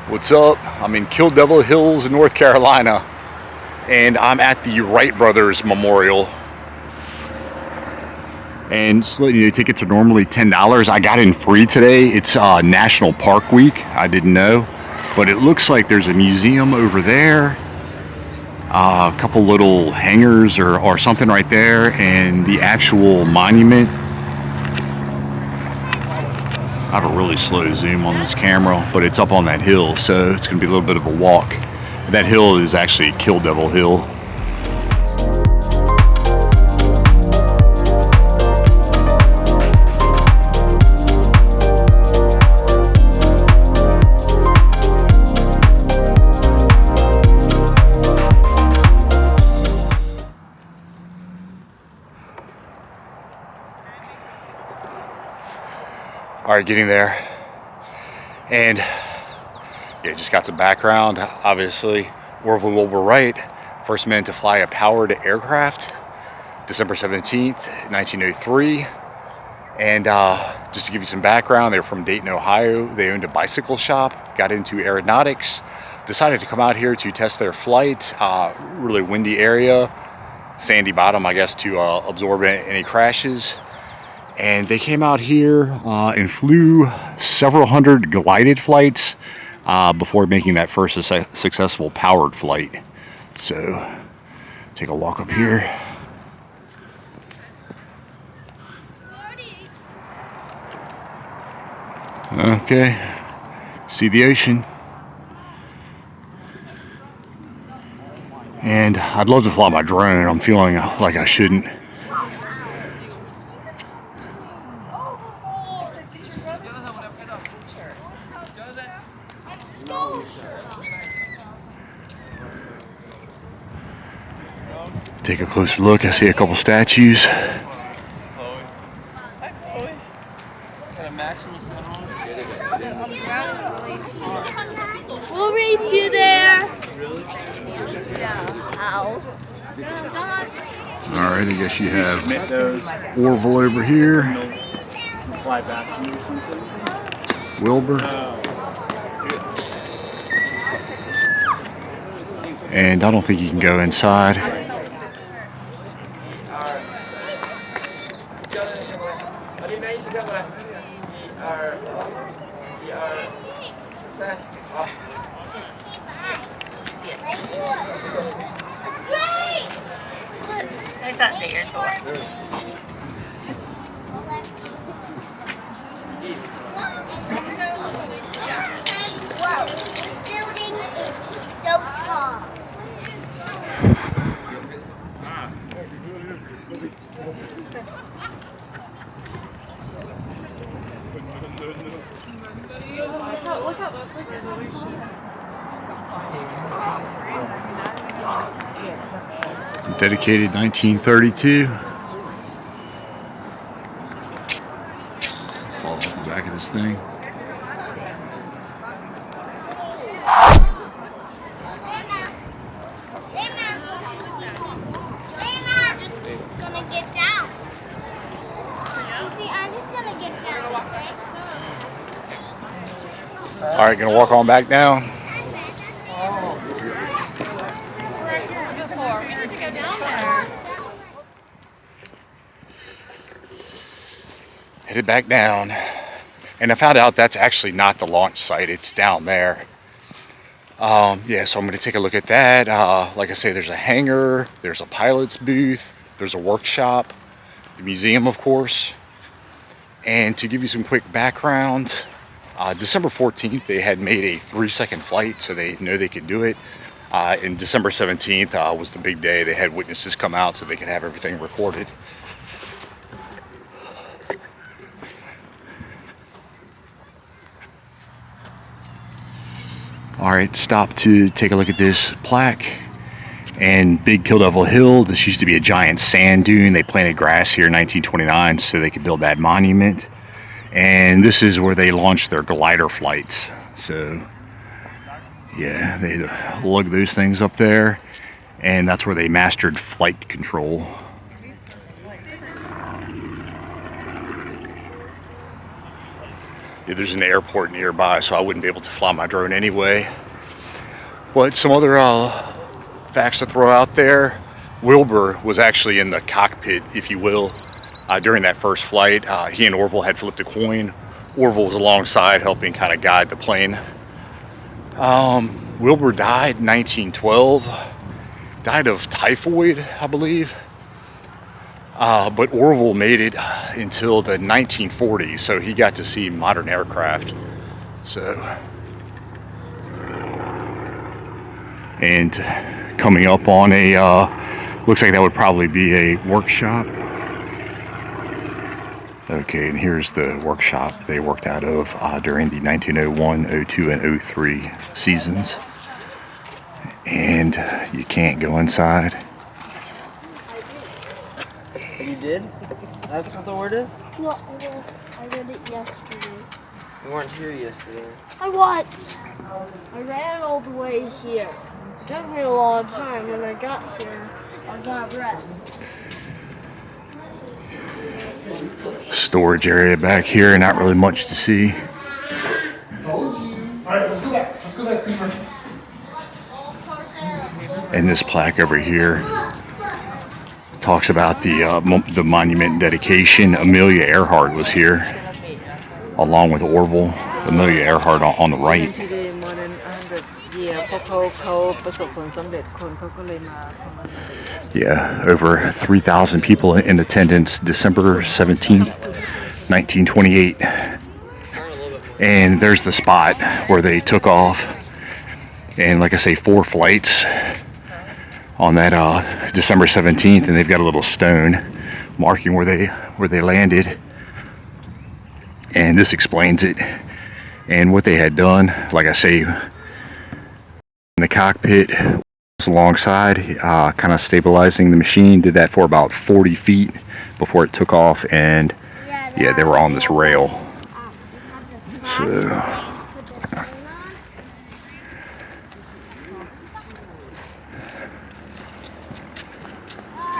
What's up? I'm in Kill Devil Hills, North Carolina, and I'm at the Wright Brothers Memorial. And just letting you know, tickets are normally $10. I got in free today. It's National Park Week. I didn't know, but it looks like there's a museum over there, a couple little hangars or something right there, and the actual monument. I have a really slow zoom on this camera, but it's up on that hill, so it's going to be a little bit of a walk. That hill is actually Kill Devil Hill. All right, getting there, and yeah, just got some background. Obviously, Orville Wilbur Wright, first man to fly a powered aircraft, December 17th, 1903. And just to give you some background, they're from Dayton, Ohio. They owned a bicycle shop, got into aeronautics, decided to come out here to test their flight. Really windy area, sandy bottom, I guess, to absorb any crashes. And they came out here and flew several hundred glided flights before making that first successful powered flight. So, take a walk up here. Okay, see the ocean. And I'd love to fly my drone. I'm feeling like I shouldn't. Take a closer look. I see a couple statues. We'll reach you there. Alright, I guess you have Orville over here. Wilbur. And I don't think you can go inside. Say something to your tour. Whoa, this building is so tall. Dedicated 1932. Fall off the back of this thing. All right, gonna walk on back down. Headed back down, and I found out that's actually not the launch site. It's down there. Yeah, so I'm gonna take a look at that. Like I say, there's a hangar, there's a pilot's booth, there's a workshop, the museum, of course. And to give you some quick background, December 14th, they had made a 3-second flight, so they know they could do it. And December 17th was the big day. They had witnesses come out so they could have everything recorded. All right, stop to take a look at this plaque. And Big Kill Devil Hill, this used to be a giant sand dune. They planted grass here in 1929 so they could build that monument. And this is where they launched their glider flights. So, yeah, they lug those things up there. And that's where they mastered flight control. Yeah, there's an airport nearby, so I wouldn't be able to fly my drone anyway. But some other facts to throw out there. Wilbur was actually in the cockpit, if you will, during that first flight. He and Orville had flipped a coin. Orville was alongside helping kind of guide the plane. Wilbur died in 1912. Died of typhoid, I believe. But Orville made it until the 1940s, so he got to see modern aircraft. So, and coming up on a, looks like that would probably be a workshop. Okay, and here's the workshop they worked out of during the 1901, 02, and 03 seasons. And you can't go inside. You did? That's what the word is? No, yes, I read it yesterday. You weren't here yesterday. I was. I ran all the way here. It took me a long time. When I got here, I was out of breath. Storage area back here, not really much to see. Alright, let's go back. Let's go back somewhere. And this plaque over here talks about the monument dedication. Amelia Earhart was here, along with Orville. Amelia Earhart on the right. Yeah, over 3,000 people in attendance, December 17th, 1928. And there's the spot where they took off. And like I say, 4 flights on that December 17th, and they've got a little stone marking where they landed. And this explains it. And what they had done, like I say, in the cockpit was alongside, kind of stabilizing the machine. Did that for about 40 feet before it took off, and yeah, they were on this rail. So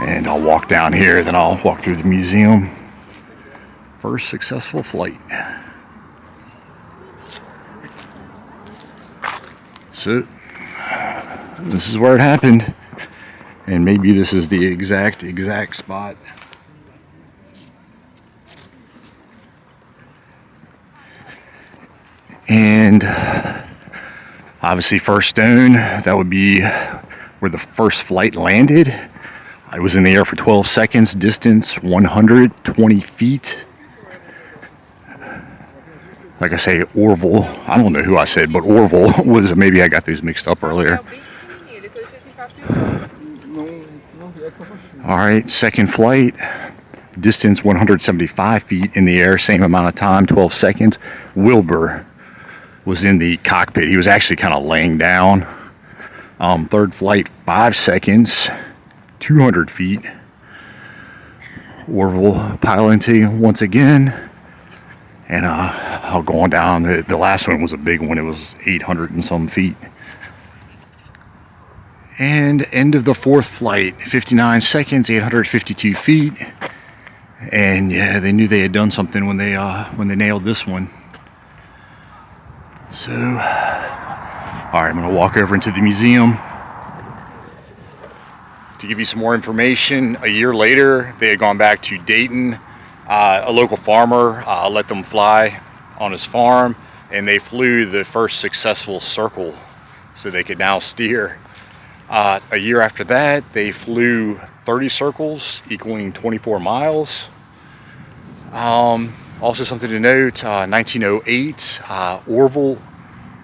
and I'll walk down here, then I'll walk through the museum. First successful flight. So this is where it happened, and maybe this is the exact spot. And obviously first stone, that would be where the first flight landed. I was in the air for 12 seconds, distance 120 feet. Like I say, Orville, I don't know who I said, but Orville was, maybe I got these mixed up earlier. All right, second flight, distance 175 feet in the air, same amount of time, 12 seconds. Wilbur was in the cockpit. He was actually kind of laying down. Third flight, 5 seconds, 200 feet. Orville piloting once again. And I'll go on down. The last one was a big one. It was 800 and some feet. And end of the fourth flight, 59 seconds, 852 feet. And yeah, they knew they had done something when they nailed this one. So, all right, I'm gonna walk over into the museum. To give you some more information, a year later, they had gone back to Dayton. A local farmer let them fly on his farm, and they flew the first successful circle, so they could now steer. A year after that, they flew 30 circles, equaling 24 miles. Also something to note, 1908, Orville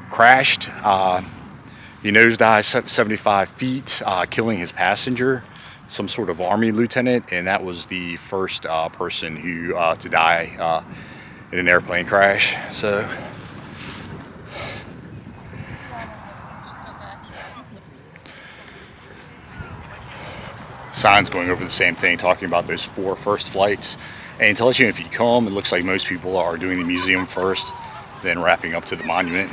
crashed. He nosedived 75 feet, killing his passenger, some sort of Army lieutenant, and that was the first person who to die in an airplane crash. So, signs going over the same thing, talking about those 4 first flights, and tells you if you come, it looks like most people are doing the museum first, then wrapping up to the monument.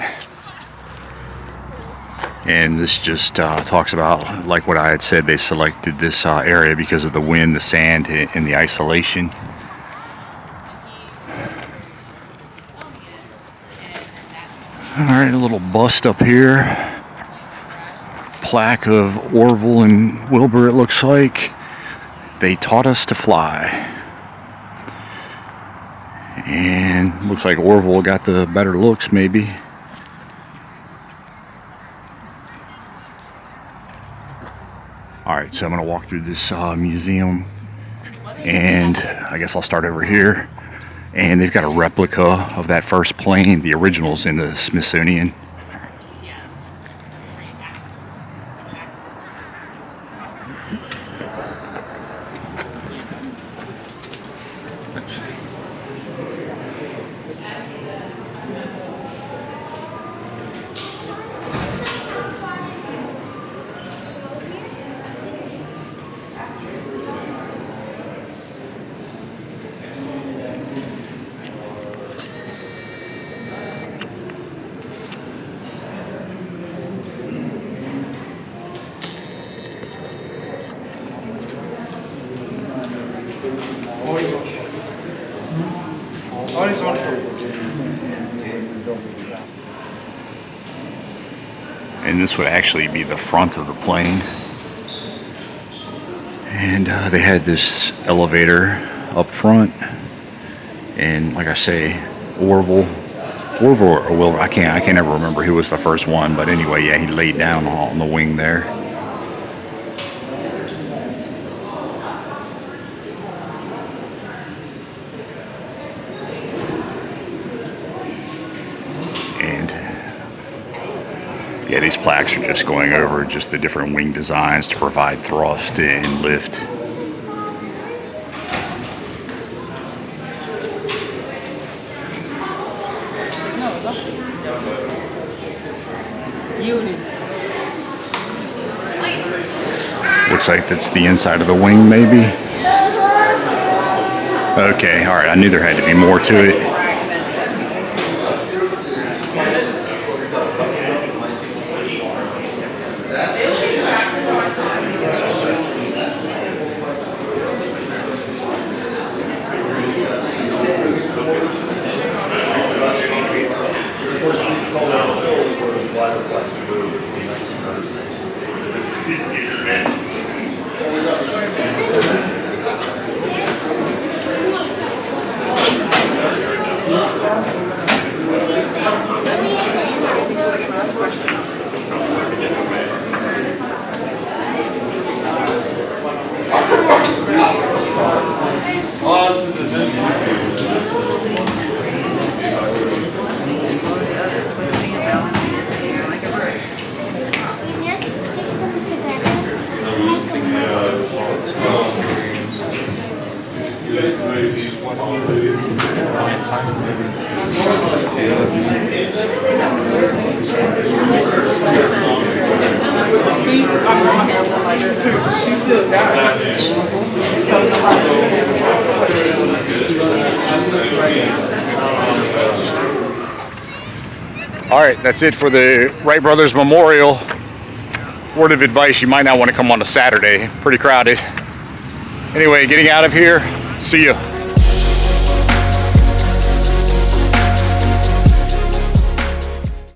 And this just talks about, like what I had said, they selected this area because of the wind, the sand, and the isolation. Alright, a little bust up here. Plaque of Orville and Wilbur, it looks like. They taught us to fly. And looks like Orville got the better looks, maybe. Alright, so I'm going to walk through this museum. And I guess I'll start over here. And they've got a replica of that first plane. The original's in the Smithsonian. And this would actually be the front of the plane. And they had this elevator up front. And like I say, Orville or Wilbur, I can't ever remember who was the first one, but anyway, yeah, he laid down on the wing there. And yeah, these plaques are just going over just the different wing designs to provide thrust and lift. Looks like that's the inside of the wing, maybe. Okay, all right, I knew there had to be more to it. All right, that's it for the Wright Brothers Memorial. Word of advice, you might not want to come on a Saturday. Pretty crowded. Anyway, getting out of here. See ya.